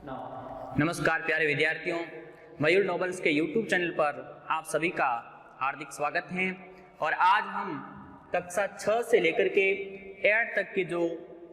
नमस्कार प्यारे विद्यार्थियों, मयूर नोबल्स के YouTube चैनल पर आप सभी का हार्दिक स्वागत है। और आज हम कक्षा 6 से लेकर के 8 तक के जो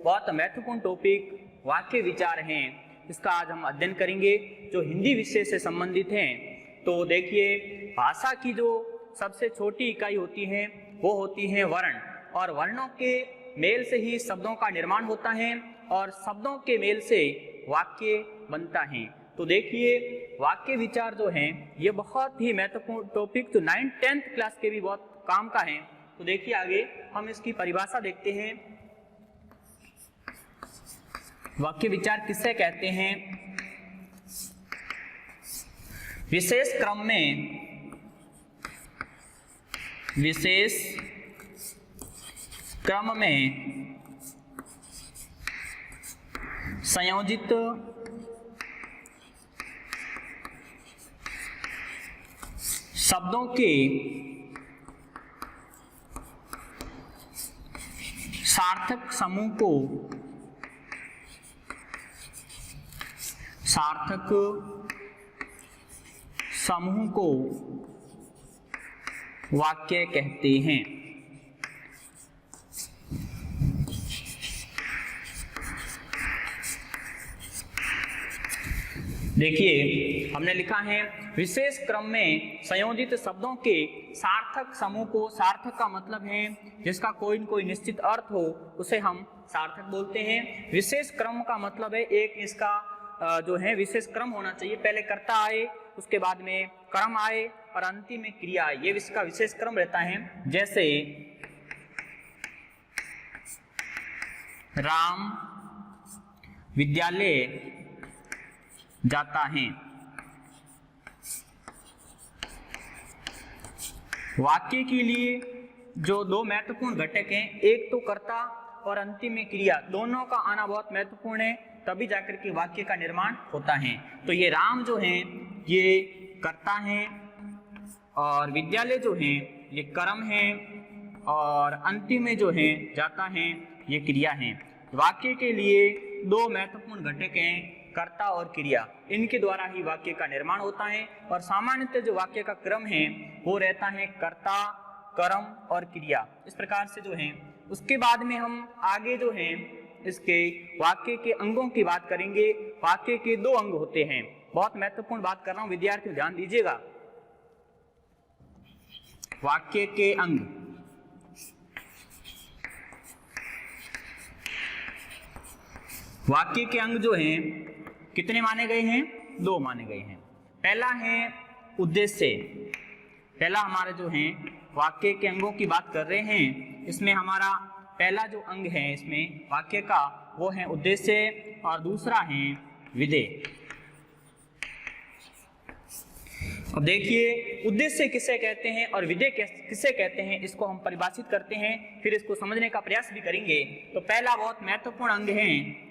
बहुत महत्वपूर्ण टॉपिक वाक्य विचार हैं, इसका आज हम अध्ययन करेंगे जो हिंदी विषय से संबंधित हैं। तो देखिए, भाषा की जो सबसे छोटी इकाई होती है वो होती है वर्ण, और वर्णों के मेल से ही शब्दों का निर्माण होता है और शब्दों के मेल से वाक्य बनता है। तो देखिए, वाक्य विचार जो हैं ये बहुत ही महत्वपूर्ण टॉपिक जो 9th-10th क्लास के भी बहुत काम का है। तो देखिए, आगे हम इसकी परिभाषा देखते हैं। वाक्य विचार किससे कहते हैं? विशेष क्रम में संयोजित शब्दों के सार्थक समूह को वाक्य कहते हैं। देखिए, हमने लिखा है विशेष क्रम में संयोजित शब्दों के सार्थक समूह को, सार्थक का मतलब है जिसका कोई न कोई निश्चित अर्थ हो, उसे हम सार्थक बोलते हैं। विशेष क्रम का मतलब है एक इसका जो है विशेष क्रम होना चाहिए, पहले कर्ता आए, उसके बाद में कर्म आए और अंतिम में क्रिया आए, ये इसका विशेष क्रम रहता है। जैसे राम विद्यालय जाता है। वाक्य के लिए जो दो महत्वपूर्ण घटक हैं, एक तो कर्ता और अंतिम में क्रिया, दोनों का आना बहुत महत्वपूर्ण है, तभी जाकर के वाक्य का निर्माण होता है। तो ये राम जो है ये कर्ता है और विद्यालय जो है ये कर्म है और अंतिम में जो है जाता है ये क्रिया है। वाक्य के लिए दो महत्वपूर्ण घटक हैं, कर्ता और क्रिया, इनके द्वारा ही वाक्य का निर्माण होता है। और सामान्यतः जो वाक्य का क्रम है वो रहता है कर्ता, कर्म और क्रिया, इस प्रकार से जो है। उसके बाद में हम आगे जो है इसके वाक्य के अंगों की बात करेंगे। वाक्य के दो अंग होते हैं, बहुत महत्वपूर्ण बात कर रहा हूं विद्यार्थियों, ध्यान दीजिएगा। वाक्य के अंग, वाक्य के अंग जो हैं कितने माने गए हैं? दो माने गए हैं। पहला है उद्देश्य। पहला हमारे जो है वाक्य के अंगों की बात कर रहे हैं, इसमें हमारा पहला जो अंग है इसमें वाक्य का वो है उद्देश्य और दूसरा है विधेय। अब देखिए, उद्देश्य किसे कहते हैं और विधेय किसे कहते हैं, इसको हम परिभाषित करते हैं, फिर इसको समझने का प्रयास भी करेंगे। तो पहला बहुत महत्वपूर्ण अंग है,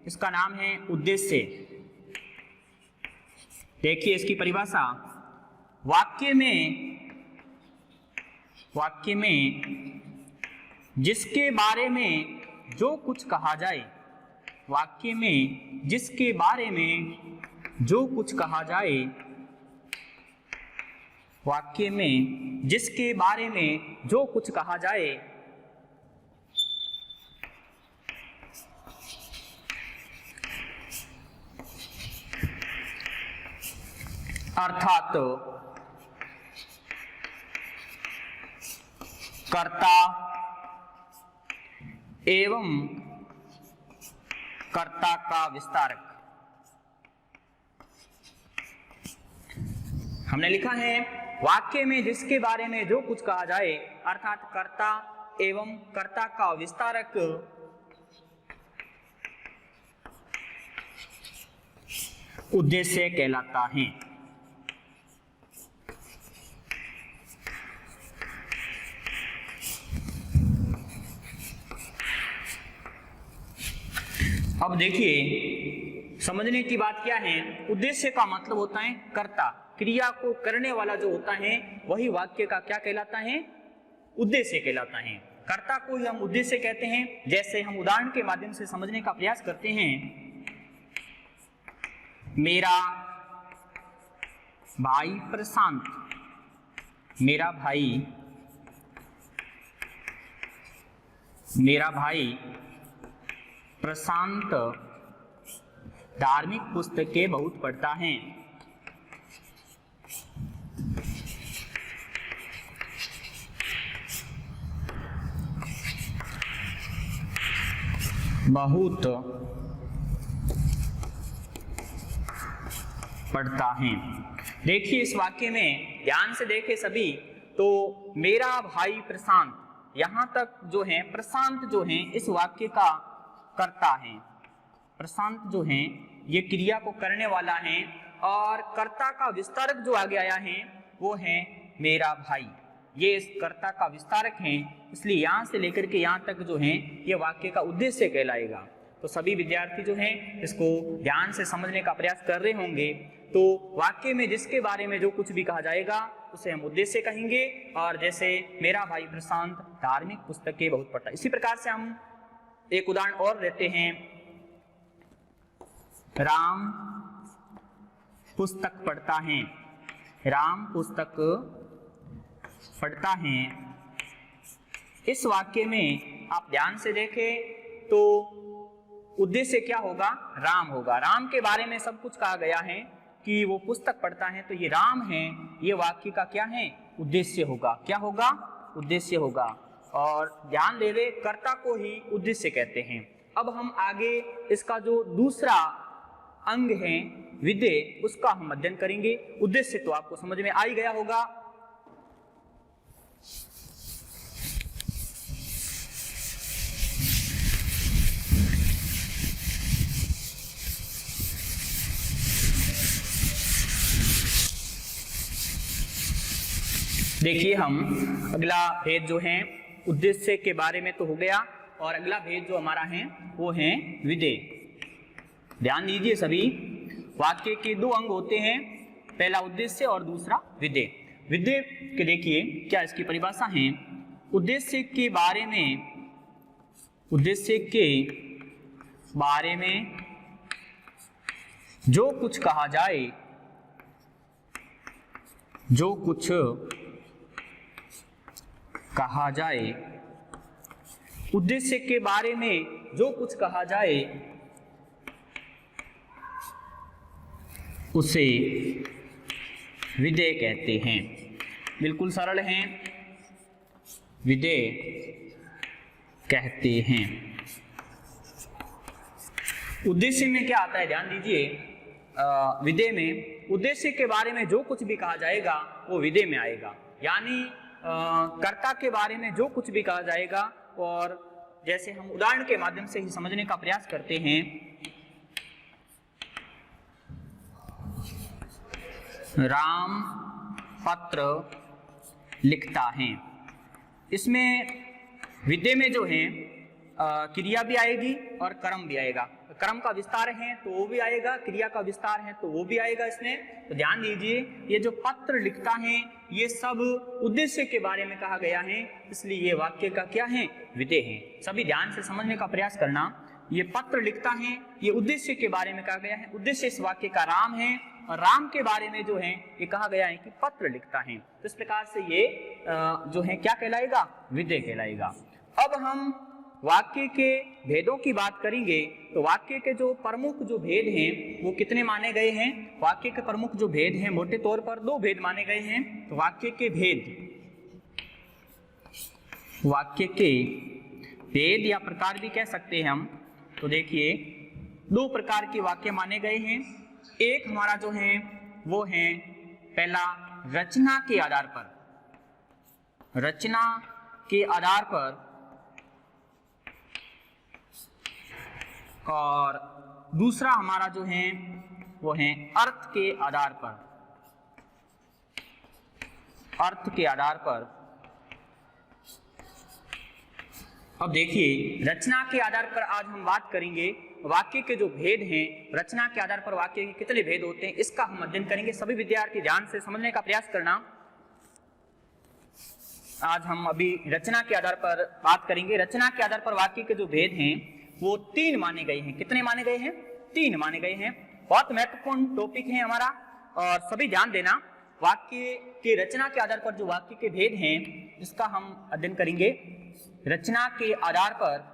इसका नाम है उद्देश्य। देखिए इसकी परिभाषा, वाक्य में जिसके बारे में जो कुछ कहा जाए, वाक्य में जिसके बारे में जो कुछ कहा जाए, वाक्य में जिसके बारे में जो कुछ कहा जाए, अर्थात कर्ता एवं कर्ता का विस्तारक। हमने लिखा है वाक्य में जिसके बारे में जो कुछ कहा जाए, अर्थात कर्ता एवं कर्ता का विस्तारक उद्देश्य कहलाता है। अब देखिए, समझने की बात क्या है, उद्देश्य का मतलब होता है कर्ता, क्रिया को करने वाला जो होता है वही वाक्य का क्या कहलाता है? उद्देश्य कहलाता है। कर्ता को ही हम उद्देश्य कहते हैं। जैसे हम उदाहरण के माध्यम से समझने का प्रयास करते हैं। मेरा भाई प्रशांत, मेरा भाई प्रशांत धार्मिक पुस्तकें बहुत पढ़ता है। बहुत पढ़ता है। देखिए इस वाक्य में ध्यान से देखें सभी, तो मेरा भाई प्रशांत, यहां तक जो है प्रशांत जो है इस वाक्य का कर्ता है। प्रशांत जो है ये क्रिया को करने वाला है और कर्ता का विस्तारक जो आगे आया है वो है मेरा भाई, ये इस कर्ता का विस्तारक है, इसलिए यहां से लेकर के यहां तक जो है ये वाक्य का उद्देश्य कहलाएगा। तो सभी विद्यार्थी जो हैं इसको ध्यान से समझने का प्रयास कर रहे होंगे। तो वाक्य में जिसके बारे में जो कुछ भी कहा जाएगा उसे हम उद्देश्य कहेंगे, और जैसे मेरा भाई प्रशांत धार्मिक पुस्तकें बहुत पढ़ता है, इसी प्रकार से हम एक उदाहरण और लेते हैं। राम पुस्तक पढ़ता है, राम पुस्तक पढ़ता है। इस वाक्य में आप ध्यान से देखें तो उद्देश्य क्या होगा, राम होगा। राम के बारे में सब कुछ कहा गया है कि वो पुस्तक पढ़ता है, तो ये राम है, ये वाक्य का क्या है, उद्देश्य होगा। क्या होगा, उद्देश्य होगा। और ध्यान देवे कर्ता को ही उद्देश्य कहते हैं। अब हम आगे इसका जो दूसरा अंग है विधेय, उसका हम अध्ययन करेंगे। उद्देश्य तो आपको समझ में आ ही गया होगा। देखिए हम अगला भेद जो है उद्देश्य के बारे में तो हो गया, और अगला भेद जो हमारा है वो है विधेय। ध्यान दीजिए सभी, वाक्य के दो अंग होते हैं, पहला उद्देश्य और दूसरा विधेय। विधेय के देखिए क्या इसकी परिभाषा है। उद्देश्य के बारे में जो कुछ कहा जाए, जो कुछ कहा जाए, उद्देश्य के बारे में जो कुछ कहा जाए उसे विधेय कहते हैं। बिल्कुल सरल हैं, विधेय कहते हैं। उद्देश्य में क्या आता है, ध्यान दीजिए। विधेय में उद्देश्य के बारे में जो कुछ भी कहा जाएगा वो विधेय में आएगा, यानी कर्ता के बारे में जो कुछ भी कहा जाएगा। और जैसे हम उदाहरण के माध्यम से ही समझने का प्रयास करते हैं। राम पत्र लिखता है, इसमें विधेय में जो है क्रिया भी आएगी और कर्म भी आएगा। कर्म का विस्तार है तो वो भी आएगा, क्रिया का विस्तार है तो वो भी आएगा इसमें। तो ध्यान दीजिए, ये जो पत्र लिखता है ये सब उद्देश्य के बारे में कहा गया है, इसलिए ये वाक्य का क्या है, विधेय है। सभी ध्यान से समझने का प्रयास करना। ये पत्र लिखता है, ये उद्देश्य के बारे में कहा गया है। उद्देश्य इस वाक्य का राम है, और राम के बारे में जो है ये कहा गया है कि पत्र लिखता है। तो इस प्रकार से ये जो है क्या कहलाएगा, विधेय कहलाएगा। अब हम वाक्य के भेदों की बात करेंगे। तो वाक्य के जो प्रमुख जो भेद हैं वो कितने माने गए हैं। वाक्य के प्रमुख जो भेद हैं मोटे तौर पर दो भेद माने गए हैं। तो वाक्य के भेद या प्रकार भी कह सकते हैं हम। तो देखिए दो प्रकार के वाक्य माने गए हैं। एक हमारा जो है वो है पहला रचना के आधार पर, और दूसरा हमारा जो है वो है अर्थ के आधार पर। अब देखिए रचना के आधार पर आज हम बात करेंगे। वाक्य के जो भेद हैं, रचना के आधार पर वाक्य के कितने भेद होते हैं, इसका हम अध्ययन करेंगे। सभी विद्यार्थी ध्यान से समझने का प्रयास करना। आज हम अभी रचना के आधार पर बात करेंगे। रचना के आधार पर वाक्य के जो भेद हैं वो तीन माने गए हैं। कितने माने गए हैं, तीन माने गए हैं। बहुत महत्वपूर्ण टॉपिक है हमारा, और सभी ध्यान देना। वाक्य की रचना के आधार पर जो वाक्य के भेद हैं इसका हम अध्ययन करेंगे। रचना के आधार पर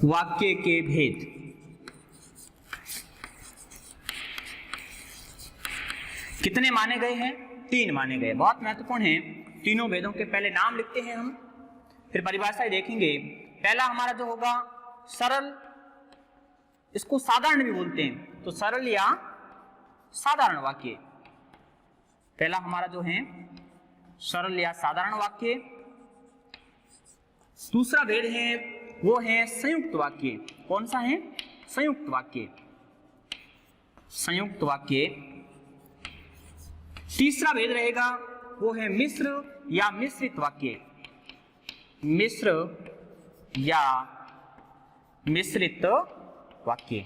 वाक्य के भेद। कितने माने गए हैं? 3 माने गए, बहुत महत्वपूर्ण हैं। तीनों भेदों के पहले नाम लिखते हैं हम, फिर परिभाषाएं देखेंगे। पहला हमारा जो होगा सरल, इसको साधारण भी बोलते हैं, तो सरल या साधारण वाक्य। पहला हमारा जो है सरल या साधारण वाक्य। दूसरा भेद है वो है संयुक्त वाक्य। कौन सा है? संयुक्त वाक्य। संयुक्त वाक्य। तीसरा भेद रहेगा वो है मिश्र या मिश्रित वाक्य। मिश्र या मिश्रित वाक्य।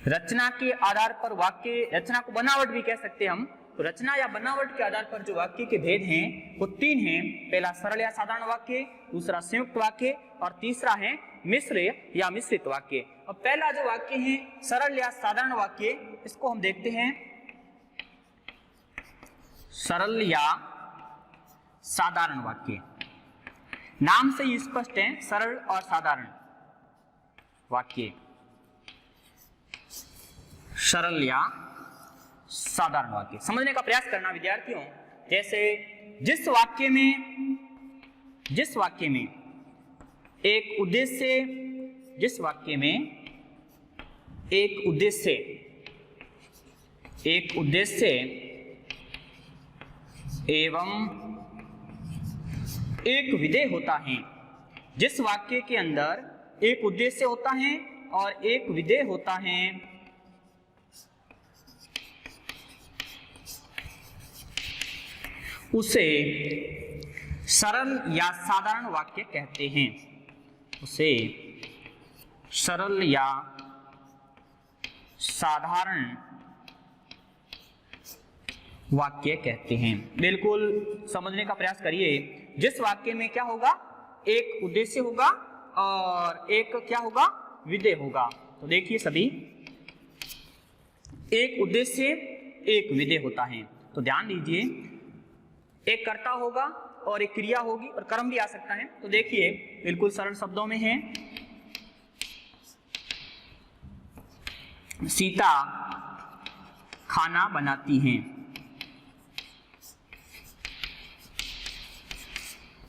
रचना के आधार पर वाक्य, रचना को बनावट भी कह सकते हैं हम, तो रचना या बनावट के आधार पर जो वाक्य के भेद हैं वो 3 हैं। पहला सरल या साधारण वाक्य, दूसरा संयुक्त वाक्य, और तीसरा है मिश्र या मिश्रित वाक्य। अब पहला जो वाक्य है सरल या साधारण वाक्य, इसको हम देखते हैं। सरल या साधारण वाक्य, नाम से ही स्पष्ट है, सरल और साधारण वाक्य। सरल या साधारण वाक्य समझने का प्रयास करना विद्यार्थियों। जैसे जिस वाक्य में एक उद्देश्य, जिस वाक्य में एक उद्देश्य एवं एक विधेय होता है। जिस वाक्य के अंदर एक उद्देश्य होता है और एक विधेय होता है, उसे सरल या साधारण वाक्य कहते हैं। उसे सरल या साधारण वाक्य कहते हैं। बिल्कुल समझने का प्रयास करिए। जिस वाक्य में क्या होगा? एक उद्देश्य होगा और एक क्या होगा? विधेय होगा। तो देखिए सभी, एक उद्देश्य एक विधेय होता है, तो ध्यान दीजिए। एक कर्ता होगा और एक क्रिया होगी, और कर्म भी आ सकता है। तो देखिए बिल्कुल सरल शब्दों में है, सीता खाना बनाती हैं।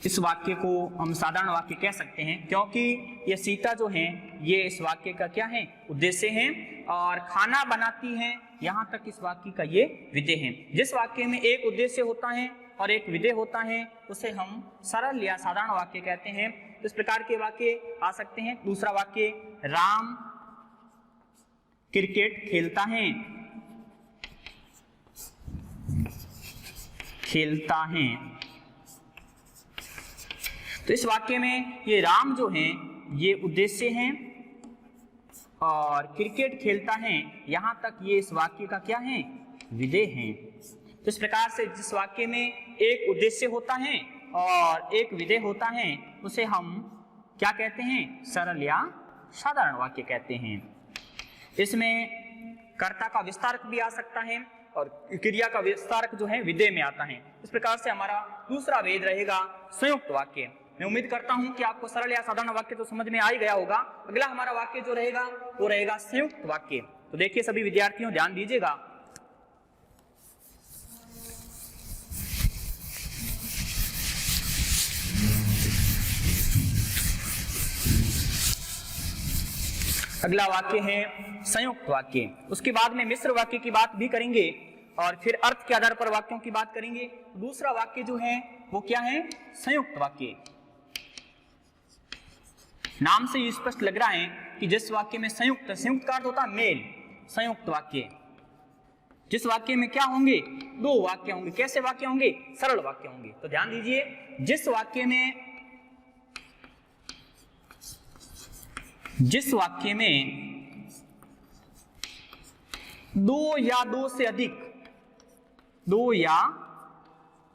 इस वाक्य को हम साधारण वाक्य कह सकते हैं, क्योंकि ये सीता जो है ये इस वाक्य का क्या है? उद्देश्य है, और खाना बनाती हैं यहाँ तक इस वाक्य का ये विधेय है। जिस वाक्य में एक उद्देश्य होता है और एक विधेय होता है उसे हम सरल या साधारण वाक्य कहते हैं। इस प्रकार के वाक्य आ सकते हैं। दूसरा वाक्य, राम क्रिकेट खेलता है। तो इस वाक्य में ये राम जो है ये उद्देश्य है और क्रिकेट खेलता है यहाँ तक ये इस वाक्य का क्या है? विधेय है। तो इस प्रकार से जिस वाक्य में एक उद्देश्य होता है और एक विधेय होता है उसे हम क्या कहते हैं? सरल या साधारण वाक्य कहते हैं। इसमें कर्ता का विस्तारक भी आ सकता है और क्रिया का विस्तारक जो है विधेय में आता है। इस प्रकार से हमारा दूसरा भेद रहेगा संयुक्त वाक्य। मैं उम्मीद करता हूं कि आपको सरल या साधारण वाक्य तो समझ में आ ही गया होगा। अगला हमारा वाक्य जो रहेगा वो रहेगा संयुक्त वाक्य। तो देखिए सभी विद्यार्थियों ध्यान दीजिएगा। अगला वाक्य है संयुक्त वाक्य। उसके बाद में मिश्र वाक्य की बात भी करेंगे और फिर अर्थ के आधार पर वाक्यों की बात करेंगे। दूसरा वाक्य जो है वो क्या है? संयुक्त वाक्य। नाम से ये स्पष्ट लग रहा है कि जिस वाक्य में संयुक्त का अर्थ होता है मेल, संयुक्त वाक्य। जिस वाक्य में क्या होंगे? 2 वाक्य होंगे। कैसे वाक्य होंगे? सरल वाक्य होंगे। तो ध्यान दीजिए, जिस वाक्य में 2 या 2 से अधिक, 2 या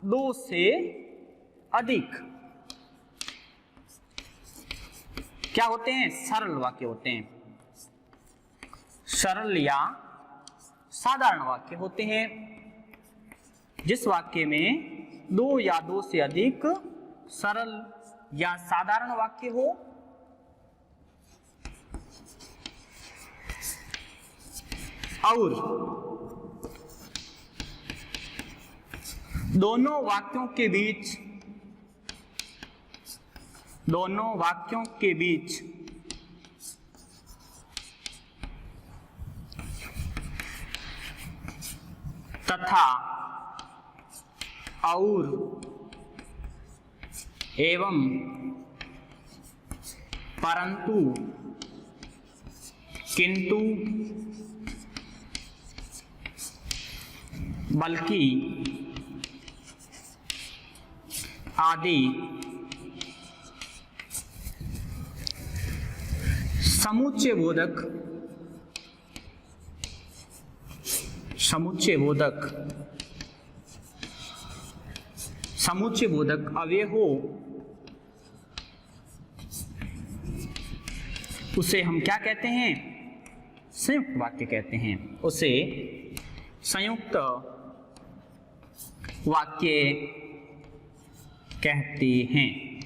2 से अधिक क्या होते हैं? सरल वाक्य होते हैं। सरल या साधारण वाक्य होते हैं जिस वाक्य में दो या दो से अधिक सरल या साधारण वाक्य हो और दोनों वाक्यों के बीच तथा और एवं परंतु किंतु बल्कि आदि समुच्चय बोधक अव्यय हो उसे हम क्या कहते हैं? संयुक्त वाक्य कहते हैं। उसे संयुक्त वाक्य कहते हैं।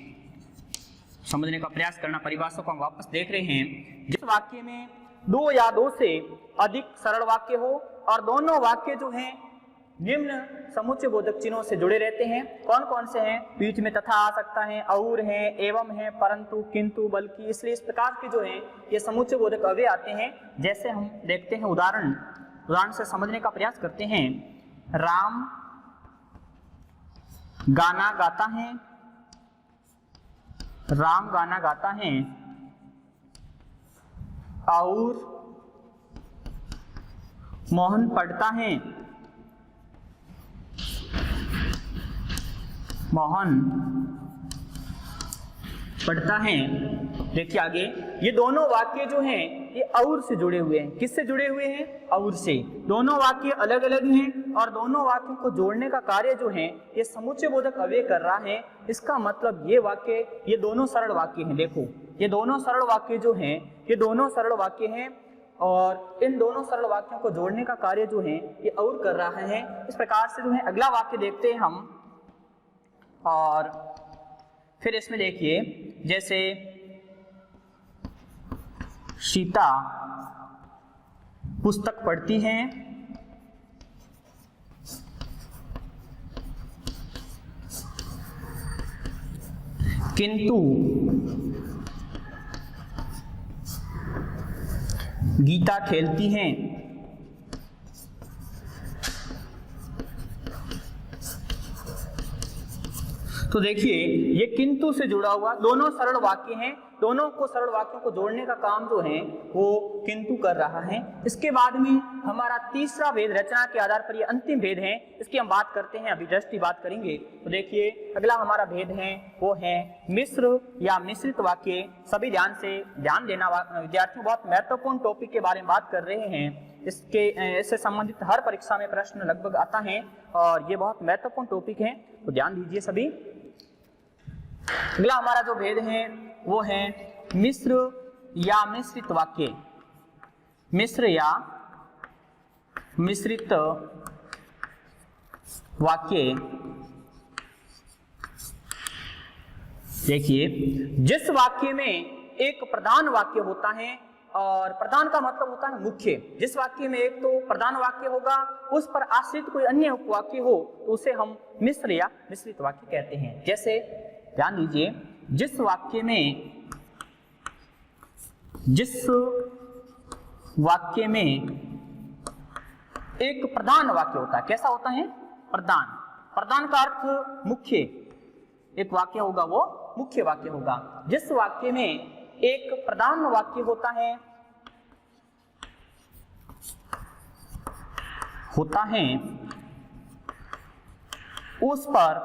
समझने का प्रयास करना। परिभाषा को हम वापस देख रहे हैं। जिस वाक्य में दो या दो से अधिक सरल वाक्य हो और दोनों वाक्य जो हैं निम्न समुच्चय बोधक चिन्हों से जुड़े रहते हैं। कौन कौन से हैं? बीच में तथा आ सकता है, और है, एवं है, परंतु, किंतु, बल्कि। इसलिए इस प्रकार के जो हैं ये समुच्चय बोधक अव्यय आते हैं। जैसे हम देखते हैं उदाहरण से समझने का प्रयास करते हैं। राम गाना गाता है, राम गाना गाता है और मोहन पढ़ता है, मोहन पढ़ता है। देखिए आगे, ये दोनों वाक्य जो हैं ये और से जुड़े हुए हैं। किससे जुड़े हुए हैं? और से। दोनों वाक्य अलग अलग हैं और दोनों वाक्यों को जोड़ने का कार्य जो है ये समुच्चय बोधक अव्यय कर रहा है। इसका मतलब ये वाक्य, ये दोनों सरल वाक्य हैं। देखो, ये दोनों सरल वाक्य जो हैं ये दोनों सरल वाक्य हैं और इन दोनों सरल वाक्यों को जोड़ने का कार्य जो है ये और कर रहा है। इस प्रकार से जो है अगला वाक्य देखते हैं हम। और फिर इसमें देखिए, जैसे सीता पुस्तक पढ़ती हैं किंतु गीता खेलती हैं। तो देखिए, ये किंतु से जुड़ा हुआ दोनों सरल वाक्य हैं। दोनों को सरल वाक्यों को जोड़ने का काम जो है वो किंतु कर रहा है। इसके बाद में हमारा तीसरा भेद, रचना के आधार पर ये अंतिम भेद है, इसकी हम बात करते हैं। अभी जस्ट ही बात करेंगे। तो देखिए, अगला हमारा भेद है वो है मिश्र या मिश्रित वाक्य। सभी ध्यान देना विद्यार्थियों, बहुत महत्वपूर्ण टॉपिक के बारे में बात कर रहे हैं। इससे संबंधित हर परीक्षा में प्रश्न लगभग आता है और ये बहुत महत्वपूर्ण टॉपिक है, तो ध्यान दीजिए सभी। अगला हमारा जो भेद है वो है मिश्र या मिश्रित वाक्य। मिश्र या मिश्रित वाक्य। देखिए, जिस वाक्य में एक प्रधान वाक्य होता है, और प्रधान का मतलब होता है मुख्य। जिस वाक्य में एक तो प्रधान वाक्य होगा, उस पर आश्रित कोई अन्य उपवाक्य हो, तो उसे हम मिश्र या मिश्रित वाक्य कहते हैं। जैसे ध्यान दीजिए, जिस वाक्य में एक प्रधान वाक्य होता है। कैसा होता है? प्रधान। प्रधान का अर्थ मुख्य। एक वाक्य होगा वो मुख्य वाक्य होगा। जिस वाक्य में एक प्रधान वाक्य होता है उस पर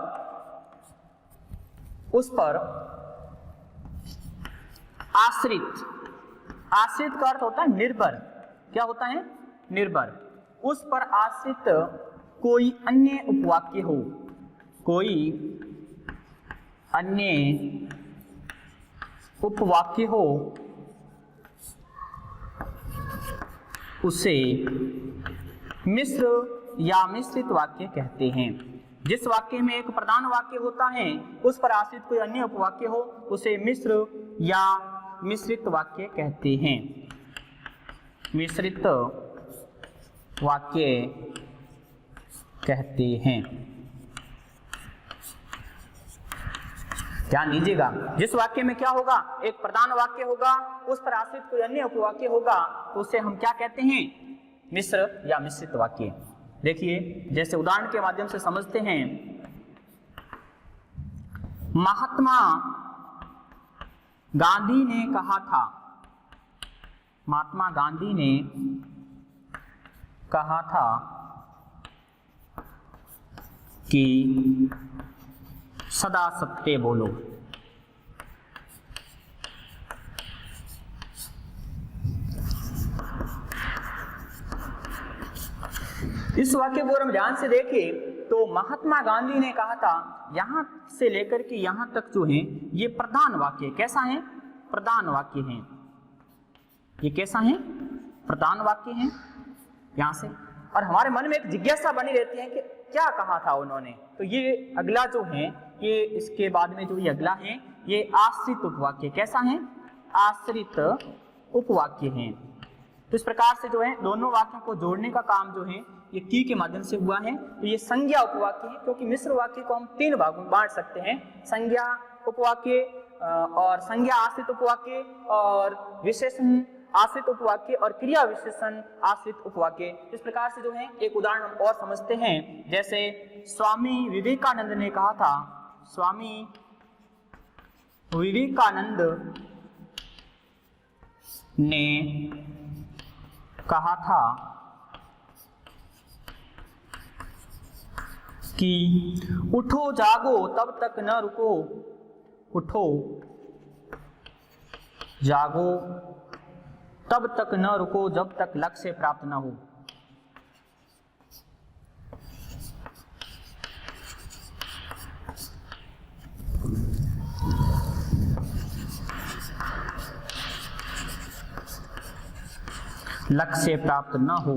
आश्रित का अर्थ होता है निर्भर। क्या होता है? निर्भर। उस पर आश्रित कोई अन्य उपवाक्य हो, कोई अन्य उपवाक्य हो उसे मिश्र या मिश्रित वाक्य कहते हैं। जिस वाक्य में एक प्रधान वाक्य होता है उस पर आश्रित कोई अन्य उपवाक्य हो उसे मिश्र या मिश्रित वाक्य कहते हैं। मिश्रित वाक्य कहते हैं। ध्यान दीजिएगा, जिस वाक्य में क्या होगा, एक प्रधान वाक्य होगा, उस पर आश्रित कोई अन्य उपवाक्य होगा तो उसे हम क्या कहते हैं, मिश्र या मिश्रित वाक्य। देखिए जैसे उदाहरण के माध्यम से समझते हैं। महात्मा गांधी ने कहा था, महात्मा गांधी ने कहा था कि सदा सत्य बोलो। इस वाक्य को हम ध्यान से देखें तो महात्मा गांधी ने कहा था, यहां से लेकर के यहां तक जो है ये प्रधान वाक्य कैसा है, प्रधान वाक्य है। ये कैसा है, प्रधान वाक्य है यहां से। और हमारे मन में एक जिज्ञासा बनी रहती है कि क्या कहा था उन्होंने। तो ये अगला जो है, ये इसके बाद में जो ये अगला है ये आश्रित उपवाक्य कैसा है, आश्रित उपवाक्य है। तो इस प्रकार से जो है दोनों वाक्यों को जोड़ने का काम जो है ये की के माध्यम से हुआ है। तो ये संज्ञा उपवाक्य है, क्योंकि मिश्र वाक्य को हम तीन भागों में बांट सकते हैं, संज्ञा उपवाक्य और संज्ञा आश्रित उपवाक्य और विशेषण आश्रित उपवाक्य और क्रिया विशेषण आश्रित उपवाक्य। इस प्रकार से जो है एक उदाहरण हम और समझते हैं। जैसे स्वामी विवेकानंद ने कहा था, स्वामी विवेकानंद ने कहा था कि उठो जागो तब तक न रुको, उठो जागो तब तक न रुको जब तक लक्ष्य प्राप्त न हो। लक्ष्य प्राप्त न हो।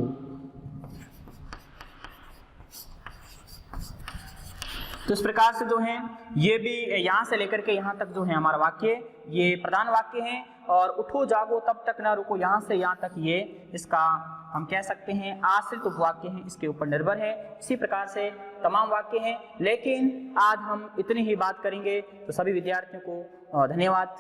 तो इस प्रकार से जो है ये भी यहां से लेकर के यहां तक जो है हमारा वाक्य ये प्रधान वाक्य है। और उठो जागो तब तक ना रुको, यहां से यहां तक ये इसका हम कह सकते हैं आश्रित उपवाक्य है, इसके ऊपर निर्भर है। इसी प्रकार से तमाम वाक्य हैं, लेकिन आज हम इतनी ही बात करेंगे। तो सभी विद्यार्थियों को धन्यवाद।